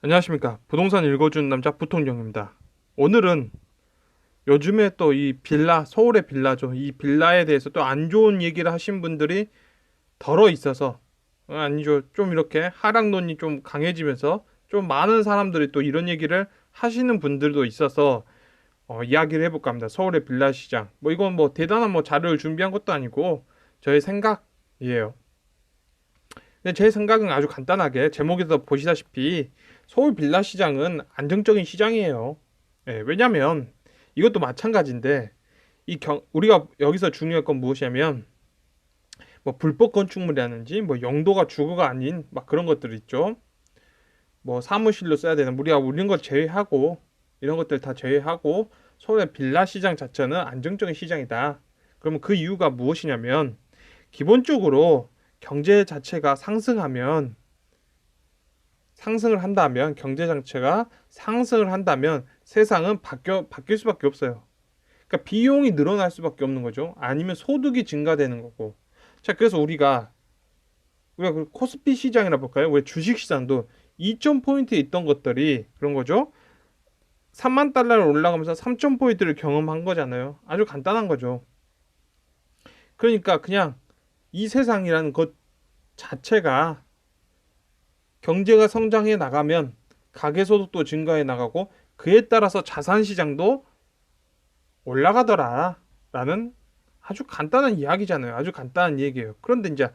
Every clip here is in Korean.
안녕하십니까. 부동산 읽어주는 남자 부통령입니다. 오늘은 요즘에 또 이 빌라, 서울의 빌라죠. 이 빌라에 대해서 또 안 좋은 얘기를 하신 분들이 덜어 있어서, 아니죠. 좀 이렇게 하락론이 좀 강해지면서 좀 많은 사람들이 또 이런 얘기를 하시는 분들도 있어서 이야기를 해볼까 합니다. 서울의 빌라 시장. 뭐 이건 뭐 대단한 뭐 자료를 준비한 것도 아니고 저의 생각이에요. 근데 제 생각은 아주 간단하게 제목에서 보시다시피 서울 빌라 시장은 안정적인 시장이에요. 예, 왜냐면 이것도 마찬가지인데 우리가 여기서 중요한 건 무엇이냐면 뭐 불법 건축물이라든지 뭐 용도가 주거가 아닌 막 그런 것들 있죠. 뭐 사무실로 써야 되는 우리가 이런 걸 제외하고 이런 것들 다 제외하고 서울의 빌라 시장 자체는 안정적인 시장이다. 그러면 그 이유가 무엇이냐면 기본적으로 경제 자체가 상승을 한다면 경제 정체가 상승을 한다면 세상은 바뀔 수밖에 없어요. 그러니까 비용이 늘어날 수밖에 없는 거죠. 아니면 소득이 증가되는 거고. 자, 그래서 우리가 그 코스피 시장이라 볼까요? 왜 주식 시장도 2,000포인트에 있던 것들이 그런 거죠. 3만 달러를 올라가면서 3,000포인트를 경험한 거잖아요. 아주 간단한 거죠. 그러니까 그냥 이 세상이라는 것 자체가 경제가 성장해 나가면 가계소득도 증가해 나가고 그에 따라서 자산 시장도 올라가더라 라는 아주 간단한 이야기잖아요. 아주 간단한 얘기예요. 그런데 이제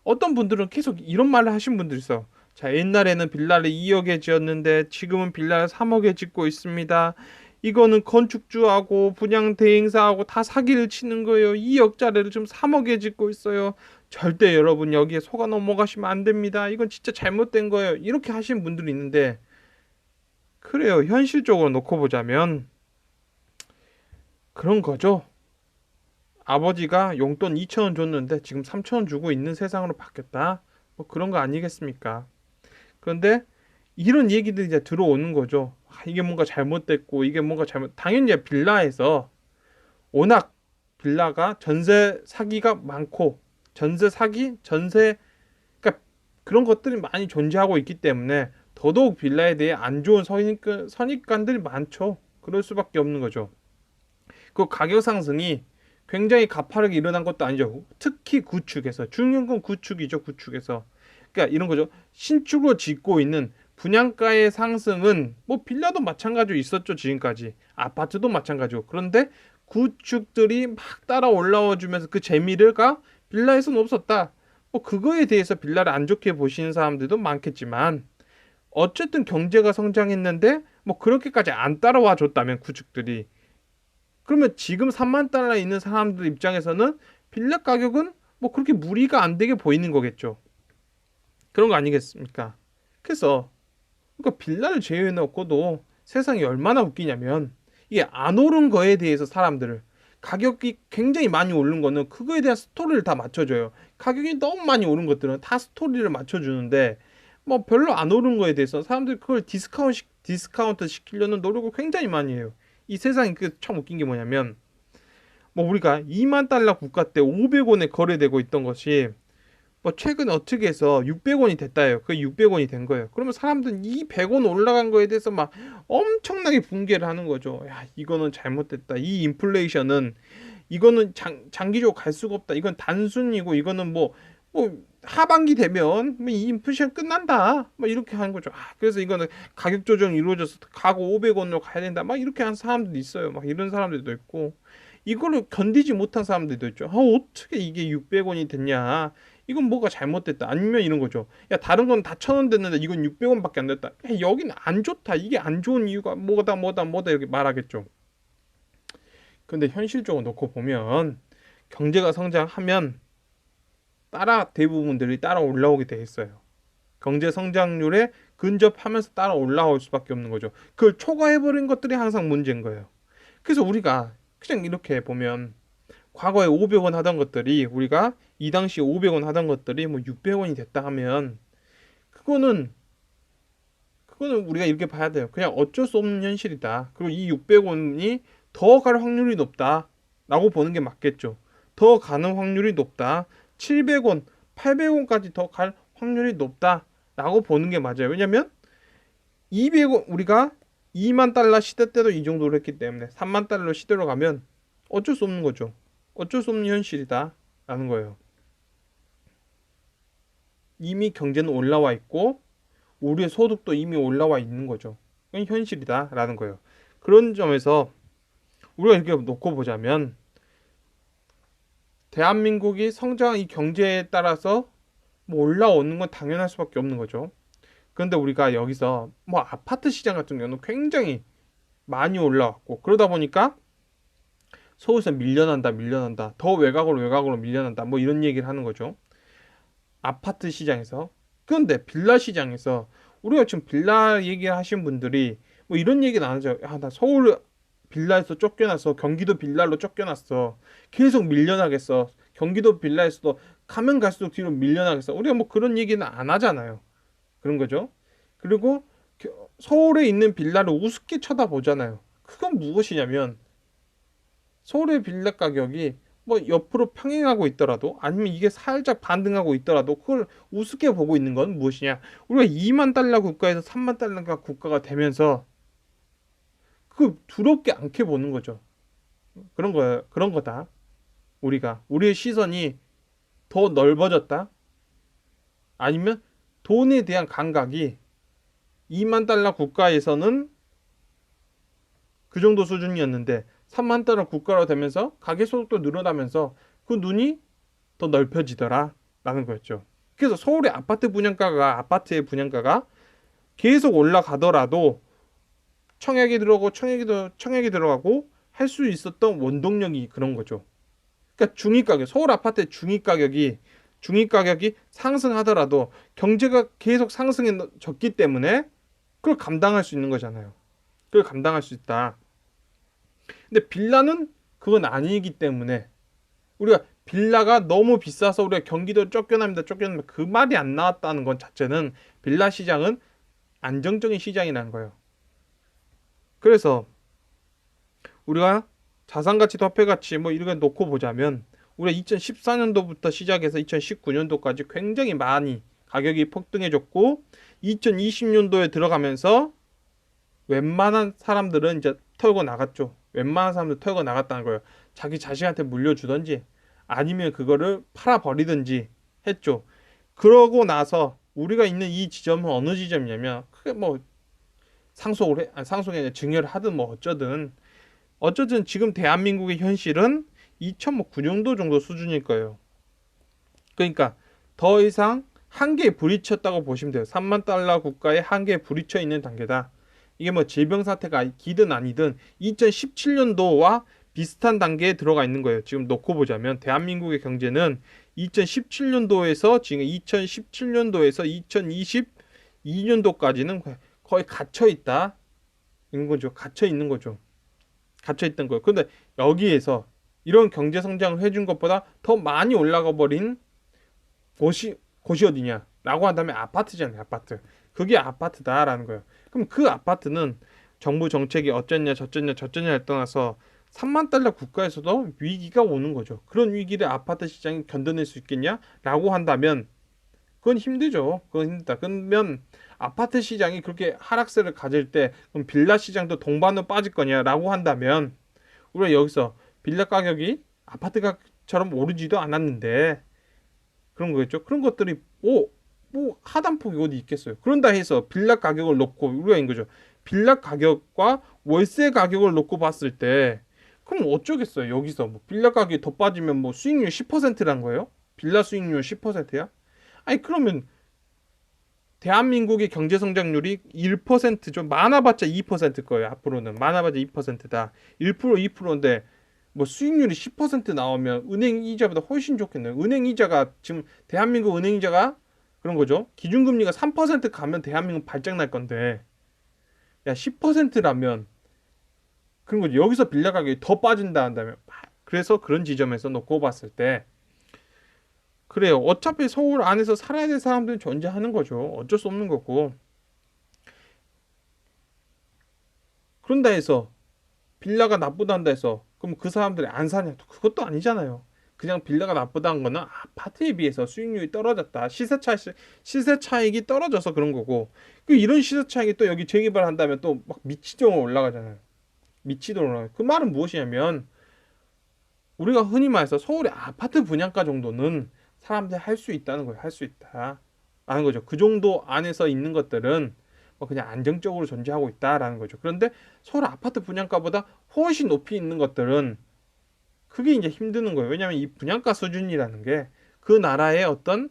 어떤 분들은 계속 이런 말을 하신 분들이 있어. 자, 옛날에는 빌라를 2억에 지었는데 지금은 빌라를 3억에 짓고 있습니다. 이거는 건축주하고 분양 대행사하고 다 사기를 치는 거예요. 2억짜리를 좀 3억에 짓고 있어요. 절대 여러분 여기에 속아 넘어가시면 안 됩니다. 이건 진짜 잘못된 거예요. 이렇게 하시는 분들이 있는데 그래요. 현실적으로 놓고 보자면 그런 거죠. 아버지가 용돈 2천 원 줬는데 지금 3천 원 주고 있는 세상으로 바뀌었다. 뭐 그런 거 아니겠습니까? 그런데 이런 얘기들이 이제 들어오는 거죠. 이게 뭔가 잘못됐고 이게 뭔가 당연히 이제 빌라에서 워낙 빌라가 전세 사기가 많고 전세 사기, 전세 그러니까 그런 것들이 많이 존재하고 있기 때문에 더더욱 빌라에 대해 안 좋은 선입관들이 많죠. 그럴 수밖에 없는 거죠. 그 가격 상승이 굉장히 가파르게 일어난 것도 아니죠. 특히 구축에서 중요한 건 구축이죠. 구축에서 그러니까 이런 거죠. 신축으로 짓고 있는 분양가의 상승은 뭐 빌라도 마찬가지로 있었죠. 지금까지 아파트도 마찬가지고 그런데 구축들이 막 따라 올라와 주면서 그 재미가 빌라에서는 없었다. 뭐 그거에 대해서 빌라를 안 좋게 보시는 사람들도 많겠지만 어쨌든 경제가 성장했는데 뭐 그렇게까지 안 따라와 줬다면 구축들이 그러면 지금 3만 달러 있는 사람들 입장에서는 빌라 가격은 뭐 그렇게 무리가 안 되게 보이는 거겠죠. 그런 거 아니겠습니까? 그래서 그러니까 빌라를 제외해 놓고도 세상이 얼마나 웃기냐면 이게 안 오른 거에 대해서 사람들을 가격이 굉장히 많이 오른 거는 그거에 대한 스토리를 다 맞춰줘요. 가격이 너무 많이 오른 것들은 다 스토리를 맞춰주는데 뭐 별로 안 오른 거에 대해서 사람들이 그걸 디스카운트 시키려는 노력을 굉장히 많이 해요. 이 세상이 그 참 웃긴 게 뭐냐면 뭐 우리가 2만 달러 국가 때 500원에 거래되고 있던 것이 뭐 최근 어떻게 해서 600원이 됐다요. 그 600원이 된 거예요. 그러면 사람들은 이 100원 올라간 거에 대해서 막 엄청나게 붕괴를 하는 거죠. 야, 이거는 잘못됐다. 이 인플레이션은 이거는 장기적으로 갈 수가 없다. 이건 단순이고 이거는 뭐 하반기 되면 뭐이 인플레이션 끝난다. 뭐 이렇게 하는 거죠. 그래서 이거는 가격 조정이 이루어져서 가고 500원으로 가야 된다. 막 이렇게 하는 사람들도 있어요. 막 이런 사람들도 있고 이거를 견디지 못한 사람들도 있죠. 어떻게 이게 600원이 됐냐? 이건 뭐가 잘못됐다. 아니면 이런 거죠. 야, 다른 건 다 1,000원 됐는데 이건 600원밖에 안 됐다. 야, 여기는 안 좋다. 이게 안 좋은 이유가 뭐다 이렇게 말하겠죠. 근데 현실적으로 놓고 보면 경제가 성장하면 대부분들이 따라 올라오게 돼 있어요. 경제 성장률에 근접하면서 따라 올라올 수밖에 없는 거죠. 그걸 초과해버린 것들이 항상 문제인 거예요. 그래서 우리가 그냥 이렇게 보면 과거에 500원 하던 것들이 우리가 이 당시 500원 하던 것들이 뭐 600원이 됐다 하면 그거는 우리가 이렇게 봐야 돼요. 그냥 어쩔 수 없는 현실이다. 그리고 이 600원이 더 갈 확률이 높다라고 보는 게 맞겠죠. 더 가는 확률이 높다. 700원, 800원까지 더 갈 확률이 높다라고 보는 게 맞아요. 왜냐면 200원 우리가 2만 달러 시대 때도 이 정도로 했기 때문에 3만 달러 시대로 가면 어쩔 수 없는 거죠. 어쩔 수 없는 현실이다라는 거예요. 이미 경제는 올라와 있고 우리의 소득도 이미 올라와 있는 거죠. 그건 현실이다라는 거예요. 그런 점에서 우리가 이렇게 놓고 보자면 대한민국이 성장한 이 경제에 따라서 뭐 올라오는 건 당연할 수밖에 없는 거죠. 그런데 우리가 여기서 뭐 아파트 시장 같은 경우는 굉장히 많이 올라왔고 그러다 보니까 서울에서 밀려난다 더 외곽으로 밀려난다 뭐 이런 얘기를 하는 거죠. 아파트 시장에서. 그런데 빌라 시장에서 우리가 지금 빌라 얘기를 하신 분들이 뭐 이런 얘기는 안 하죠. 나 서울 빌라에서 쫓겨났어. 경기도 빌라로 쫓겨났어. 계속 밀려나겠어. 경기도 빌라에서도 가면 갈수록 뒤로 밀려나겠어. 우리가 뭐 그런 얘기는 안 하잖아요. 그런 거죠. 그리고 서울에 있는 빌라를 우습게 쳐다보잖아요. 그건 무엇이냐면 서울의 빌라 가격이 뭐 옆으로 평행하고 있더라도 아니면 이게 살짝 반등하고 있더라도 그걸 우습게 보고 있는 건 무엇이냐? 우리가 2만 달러 국가에서 3만 달러 국가가 되면서 그 두렵게 않게 보는 거죠. 그런 거야. 그런 거다. 우리의 시선이 더 넓어졌다. 아니면 돈에 대한 감각이 2만 달러 국가에서는 그 정도 수준이었는데 3만 달러 국가로 되면서 가계 소득도 늘어나면서 그 눈이 더 넓혀지더라 라는 거였죠. 그래서 서울의 아파트의 분양가가 계속 올라가더라도 청약이 들어가고 할 수 있었던 원동력이 그런 거죠. 그러니까 서울 아파트의 중위 가격이 상승하더라도 경제가 계속 상승해졌기 때문에 그걸 감당할 수 있는 거잖아요. 그걸 감당할 수 있다. 근데 빌라는 그건 아니기 때문에 우리가 빌라가 너무 비싸서 우리가 경기도 쫓겨납니다. 그 말이 안 나왔다는 건 자체는 빌라 시장은 안정적인 시장이라는 거예요. 그래서 우리가 자산가치, 화폐가치 뭐 이런 거 놓고 보자면 우리가 2014년도부터 시작해서 2019년도까지 굉장히 많이 가격이 폭등해졌고 2020년도에 들어가면서 웬만한 사람들은 이제 털고 나갔죠. 웬만한 사람들 털고 나갔다는 거예요. 자기 자식한테 물려주던지 아니면 그거를 팔아버리든지 했죠. 그러고 나서 우리가 있는 이 지점은 어느 지점이냐면 크게 뭐 상속이 아니라 증여를 하든 뭐 어쩌든 지금 대한민국의 현실은 2009년도 정도 수준일 거예요. 그러니까 더 이상 한계에 부딪혔다고 보시면 돼요. 3만 달러 국가의 한계에 부딪혀 있는 단계다. 이게 뭐 질병 사태가 기든 아니든 2017년도와 비슷한 단계에 들어가 있는 거예요. 지금 놓고 보자면 대한민국의 경제는 2017년도에서 지금 2017년도에서 2022년도까지는 거의 갇혀 있다. 있는 거죠. 갇혀 있는 거죠. 갇혀 있던 거예요. 근데 여기에서 이런 경제 성장을 해준 것보다 더 많이 올라가 버린 곳이 어디냐라고 한다면 아파트잖아요. 아파트. 그게 아파트다라는 거예요. 그럼 그 아파트는 정부 정책이 어쩌냐를 떠나서 3만 달러 국가에서도 위기가 오는 거죠. 그런 위기를 아파트 시장이 견뎌낼 수 있겠냐라고 한다면 그건 힘들죠. 그건 힘들다. 그러면 아파트 시장이 그렇게 하락세를 가질 때 그럼 빌라 시장도 동반으로 빠질 거냐라고 한다면 우리가 여기서 빌라 가격이 아파트 가격처럼 오르지도 않았는데 그런 거겠죠. 그런 것들이 뭐 하단폭이 어디 있겠어요. 그런다 해서 빌라 가격을 놓고 우리가 인 거죠. 빌라 가격과 월세 가격을 놓고 봤을 때 그럼 어쩌겠어요. 여기서 뭐 빌라 가격이 더 빠지면 뭐 수익률 10%란 거예요? 빌라 수익률 10%야? 아니 그러면 대한민국의 경제 성장률이 1%죠. 많아봤자 2%일 거예요. 앞으로는 많아봤자 2%다. 1% 2%인데 뭐 수익률이 10% 나오면 은행 이자보다 훨씬 좋겠네요. 은행 이자가 지금 대한민국 은행 이자가 그런 거죠. 기준금리가 3% 가면 대한민국 발작 날 건데 야 10%라면 그런 거죠. 여기서 빌라 가격이 더 빠진다 한다면 그래서 그런 지점에서 놓고 봤을 때 그래요. 어차피 서울 안에서 살아야 될 사람들은 존재하는 거죠. 어쩔 수 없는 거고. 그런다 해서 빌라가 나쁘단다 해서 그럼 그 사람들이 안 사냐? 그것도 아니잖아요. 그냥 빌라가 나쁘다는 거는 아파트에 비해서 수익률이 떨어졌다. 시세 차익이 떨어져서 그런 거고. 이런 시세 차익이 또 여기 재개발한다면 또 막 미치도록 올라가잖아요. 미치도록 올라가요. 그 말은 무엇이냐면 우리가 흔히 말해서 서울의 아파트 분양가 정도는 사람들이 할 수 있다는 거예요. 할 수 있다. 라는 거죠. 그 정도 안에서 있는 것들은 뭐 그냥 안정적으로 존재하고 있다라는 거죠. 그런데 서울 아파트 분양가보다 훨씬 높이 있는 것들은 그게 이제 힘드는 거예요. 왜냐하면 이 분양가 수준이라는 게 그 나라의 어떤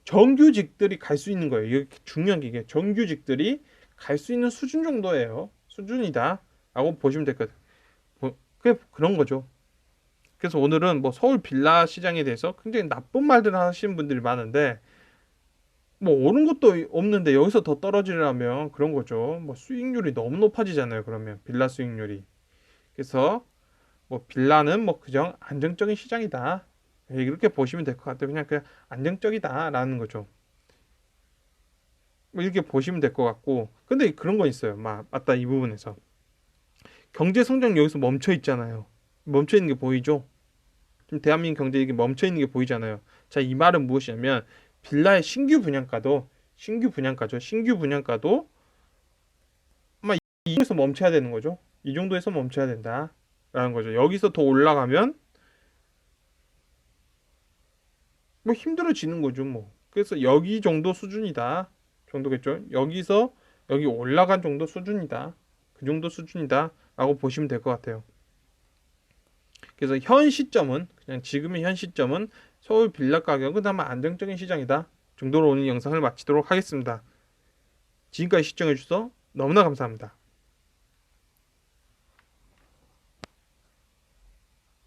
정규직들이 갈 수 있는 거예요. 이게 중요한 게 이게 정규직들이 갈 수 있는 수준 정도예요. 수준이다. 라고 보시면 될 것 같아요. 그게 그런 거죠. 그래서 오늘은 뭐 서울 빌라 시장에 대해서 굉장히 나쁜 말들 하시는 분들이 많은데 뭐 오른 것도 없는데 여기서 더 떨어지려면 그런 거죠. 뭐 수익률이 너무 높아지잖아요. 그러면 빌라 수익률이. 그래서 뭐 빌라는 뭐 그냥 안정적인 시장이다. 이렇게 보시면 될 것 같아요. 그냥 안정적이다라는 거죠. 뭐 이렇게 보시면 될 것 같고. 근데 그런 거 있어요. 맞다 이 부분에서 경제 성장 여기서 멈춰 있잖아요. 멈춰 있는 게 보이죠? 지금 대한민국 경제 이게 멈춰 있는 게 보이잖아요. 자, 이 말은 무엇이냐면 빌라의 신규 분양가도 아마 이 정도에서 멈춰야 되는 거죠. 이 정도에서 멈춰야 된다라는 거죠. 여기서 더 올라가면 뭐 힘들어지는 거죠, 뭐. 그래서 여기 정도 수준이다. 정도겠죠. 여기서 여기 올라간 정도 수준이다. 그 정도 수준이다라고 보시면 될 것 같아요. 그래서 현 시점은 그냥 지금의 현 시점은 서울 빌라 가격은 아마 안정적인 시장이다 정도로 오늘 영상을 마치도록 하겠습니다. 지금까지 시청해 주셔서 너무나 감사합니다.